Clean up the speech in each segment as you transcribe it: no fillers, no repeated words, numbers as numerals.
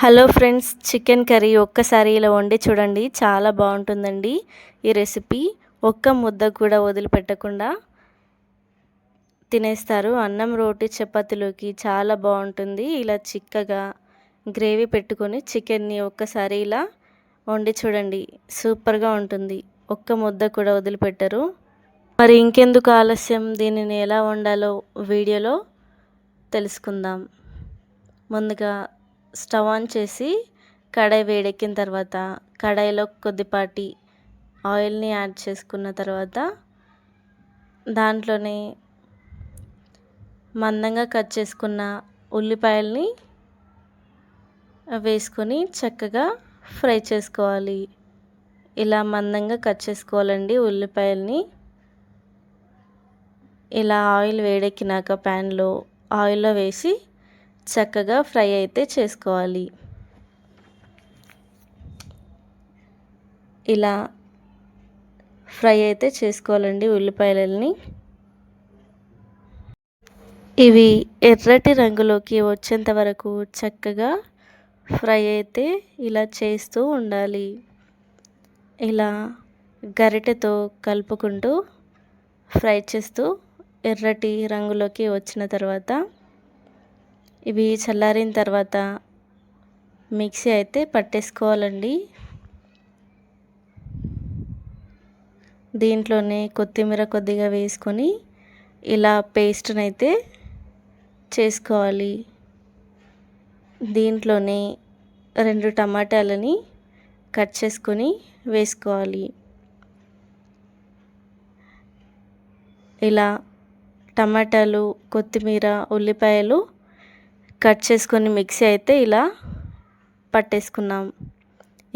Hello friends, chicken curry ఒక్కసారి ఇలా వండి చూడండి. చాలా బాగుంటుందండి ఈ రెసిపీ. ఒక్క ముద్ద కూడా వదిలిపెట్టకుండా తినేస్తారు. అన్నం, రోటి, చపాతీలోకి చాలా బాగుంటుంది. ఇలా చిక్కగా గ్రేవీ పెట్టుకొని చికెన్ని ఒక్కసారి ఇలా వండి చూడండి. సూపర్గా ఉంటుంది. ఒక్క ముద్ద కూడా వదిలిపెట్టరు. మరి ఇంకెందుకు ఆలస్యం, దీనిని ఎలా వండాలో వీడియోలో తెలుసుకుందాం. ముందుగా స్టవ్ ఆన్ చేసి కడాయి వేడెక్కిన తర్వాత కడాయిలో కొద్దిపాటి ఆయిల్ని యాడ్ చేసుకున్న తర్వాత దాంట్లోనే మందంగా కట్ చేసుకున్న ఉల్లిపాయల్ని వేసుకొని చక్కగా ఫ్రై చేసుకోవాలి. ఇలా మందంగా కట్ చేసుకోవాలండి ఉల్లిపాయల్ని. ఇలా ఆయిల్ వేడెక్కినాక ప్యాన్లో ఆయిల్లో వేసి చక్కగా ఫ్రై అయితే చేసుకోవాలి. ఇలా ఫ్రై అయితే చేసుకోవాలండి ఉల్లిపాయలని. ఇవి ఎర్రటి రంగులోకి వచ్చేంత వరకు చక్కగా ఫ్రై అయితే ఇలా చేస్తూ ఉండాలి. ఇలా గరిటెతో కలుపుకుంటూ ఫ్రై చేస్తూ ఎర్రటి రంగులోకి వచ్చిన తర్వాత ఇవి చల్లారిన తర్వాత మిక్సీ అయితే పట్టేసుకోవాలండి. దీంట్లోనే కొత్తిమీర కొద్దిగా వేసుకొని ఇలా పేస్ట్ని అయితే చేసుకోవాలి. దీంట్లోనే 2 టమాటాలని కట్ చేసుకొని వేసుకోవాలి. ఇలా టమాటాలు, కొత్తిమీర, ఉల్లిపాయలు కట్ చేసుకొని మిక్సీ అయితే ఇలా పట్టేసుకున్నాం.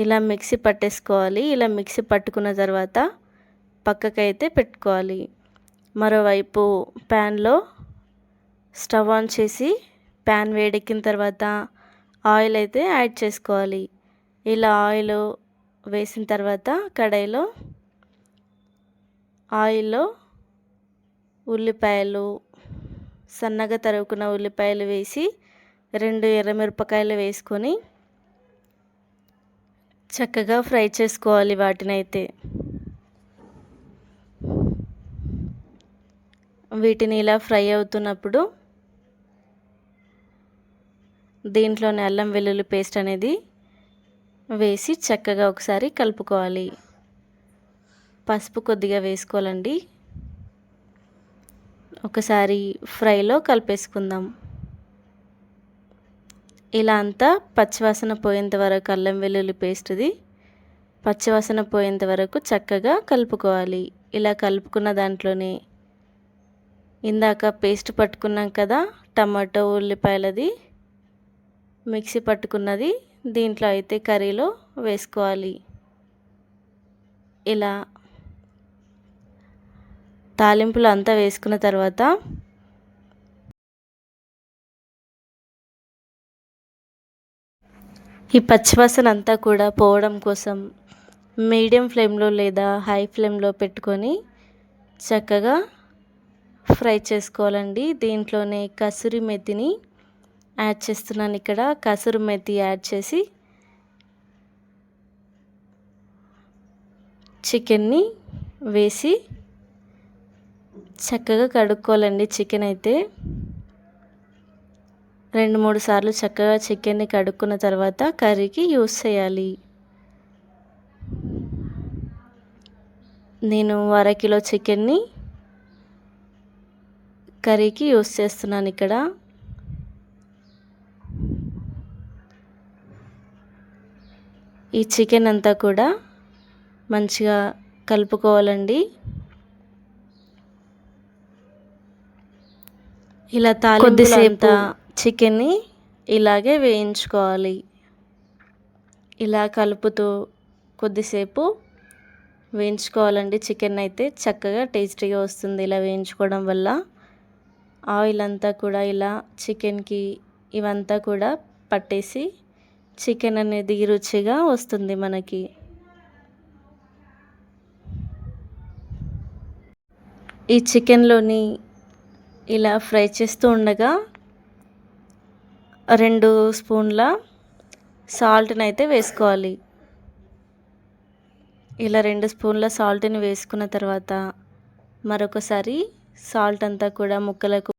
ఇలా మిక్సీ పట్టేసుకోవాలి. ఇలా మిక్సీ పట్టుకున్న తర్వాత పక్కకైతే పెట్టుకోవాలి. మరోవైపు ప్యాన్లో స్టవ్ ఆన్ చేసి ప్యాన్ వేడెక్కిన తర్వాత ఆయిల్ అయితే యాడ్ చేసుకోవాలి. ఇలా ఆయిల్ వేసిన తర్వాత కడాయిలో ఆయిల్లో ఉల్లిపాయలు, సన్నగా తరుగుకున్న ఉల్లిపాయలు వేసి 2 ఎర్రమిరపకాయలు వేసుకొని చక్కగా ఫ్రై చేసుకోవాలి వాటినైతే. వీటిని ఇలా ఫ్రై అవుతున్నప్పుడు దీంట్లోనే అల్లం వెల్లుల్లి పేస్ట్ అనేది వేసి చక్కగా ఒకసారి కలుపుకోవాలి. పసుపు కొద్దిగా వేసుకోవాలండి. ఒకసారి ఫ్రైలో కలిపేసుకుందాం. ఇలా అంతా పచ్చివాసన పోయేంత వరకు అల్లం వెల్లుల్లి పేస్ట్ది పచ్చివాసన పోయేంత వరకు చక్కగా కలుపుకోవాలి. ఇలా కలుపుకున్న దాంట్లోనే ఇందాక పేస్ట్ పట్టుకున్నాం కదా, టమాటో ఉల్లిపాయలది మిక్సీ పట్టుకున్నది దీంట్లో అయితే కర్రీలో వేసుకోవాలి. ఇలా తాలింపులు అంతా వేసుకున్న తర్వాత ఈ పచ్చివాసన అంతా కూడా పోవడం కోసం మీడియం ఫ్లేమ్లో లేదా హై ఫ్లేమ్లో పెట్టుకొని చక్కగా ఫ్రై చేసుకోవాలండి. దీంట్లోనే కసూరి మెతిని యాడ్ చేస్తున్నాను. ఇక్కడ కసూరి మెతి యాడ్ చేసి చికెన్ని వేసి చక్కగా కడుక్కోవాలండి. చికెన్ అయితే 2-3 సార్లు చక్కగా చికెన్ని కడుక్కున్న తర్వాత కర్రీకి యూస్ చేయాలి. నేను 1/2 కిలో చికెన్ని కర్రీకి యూస్ చేస్తున్నాను. ఇక్కడ ఈ చికెన్ అంతా కూడా మంచిగా కలుపుకోవాలండి. ఇలా కొద్దిసేపు చికెన్ని ఇలాగే వేయించుకోవాలి. ఇలా కలుపుతూ కొద్దిసేపు వేయించుకోవాలండి. చికెన్ అయితే చక్కగా టేస్టీగా వస్తుంది ఇలా వేయించుకోవడం వల్ల. ఆయిల్ అంతా కూడా ఇలా చికెన్కి ఇవంతా కూడా పట్టేసి చికెన్ అనేది రుచిగా వస్తుంది మనకి. ఈ చికెన్లోని ఇలా ఫ్రై చేస్తూ ఉండగా 2 స్పూన్ల సాల్ట్ని అయితే వేసుకోవాలి. ఇలా 2 స్పూన్ల సాల్ట్ని వేసుకున్న తర్వాత మరొకసారి సాల్ట్ అంతా కూడా ముక్కలకు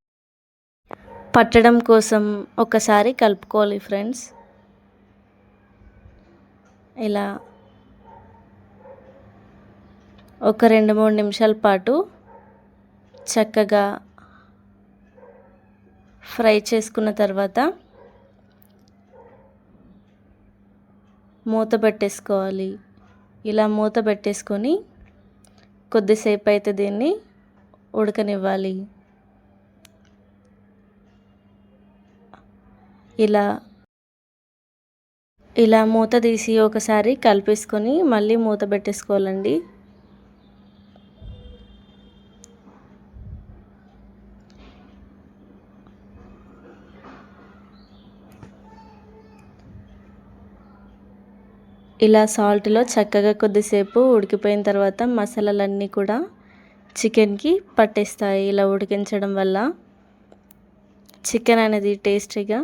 పట్టడం కోసం ఒకసారి కలుపుకోవాలి ఫ్రెండ్స్. ఇలా ఒక 2-3 నిమిషాల పాటు చక్కగా ఫ్రై చేసుకున్న తర్వాత మూత పెట్టేసుకోవాలి. ఇలా మూత పెట్టేసుకొని కొద్దిసేపు అయితే దీన్ని ఉడకనివ్వాలి. ఇలా మూత తీసి ఒకసారి కలిపేసుకొని మళ్ళీ మూత పెట్టేసుకోవాలండి. ఇలా సాల్ట్లో చక్కగా కొద్దిసేపు ఉడికిపోయిన తర్వాత మసాలాలన్నీ కూడా చికెన్కి పట్టేస్తాయి. ఇలా ఉడికించడం వల్ల చికెన్ అనేది టేస్టీగా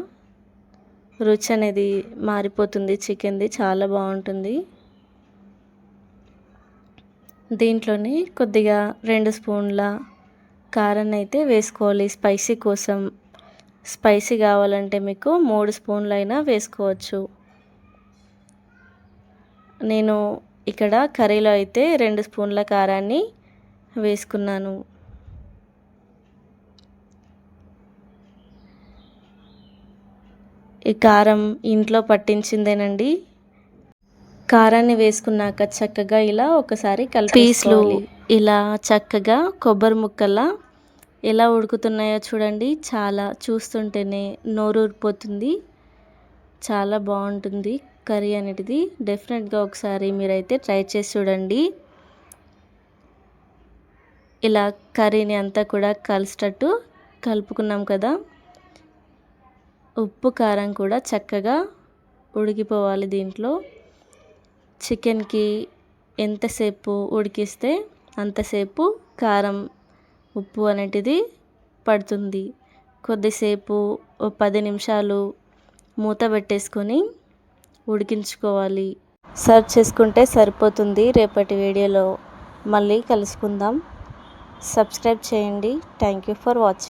రుచి అనేది మారిపోతుంది. చికెన్ది చాలా బాగుంటుంది. దీంట్లోనే కొద్దిగా 2 స్పూన్ల కారాన్ని అయితే వేసుకోవాలి. స్పైసీ కోసం స్పైసీ కావాలంటే మీకు 3 స్పూన్లైనా వేసుకోవచ్చు. నేను ఇక్కడ కర్రీలో అయితే 2 స్పూన్ల కారాన్ని వేసుకున్నాను. ఈ కారం ఇంట్లో పట్టించిందేనండి. కారాన్ని వేసుకున్నాక చక్కగా ఇలా ఒకసారి పీసులు ఇలా చక్కగా కొబ్బరి ముక్కలా ఎలా ఉడుకుతున్నాయో చూడండి. చాలా చూస్తుంటేనే నోరు ఊరిపోతుంది. చాలా బాగుంటుంది కర్రీ అనేది. డెఫినెట్గా ఒకసారి మీరైతే ట్రై చేసి చూడండి. ఇలా కర్రీని అంతా కూడా కలిసేటట్టు కలుపుకున్నాం కదా. ఉప్పు కారం కూడా చక్కగా ఉడికిపోవాలి. దీంట్లో చికెన్కి ఎంతసేపు ఉడికిస్తే అంతసేపు కారం ఉప్పు అనేటిది పడుతుంది. కొద్దిసేపు 10 నిమిషాలు మూత పెట్టేసుకొని ఉడికించుకోవాలి. సర్వ్ చేసుకుంటే సరిపోతుంది. రేపటి వీడియోలో మళ్ళీ కలుసుకుందాం. సబ్స్క్రైబ్ చేయండి. Thank you for watching.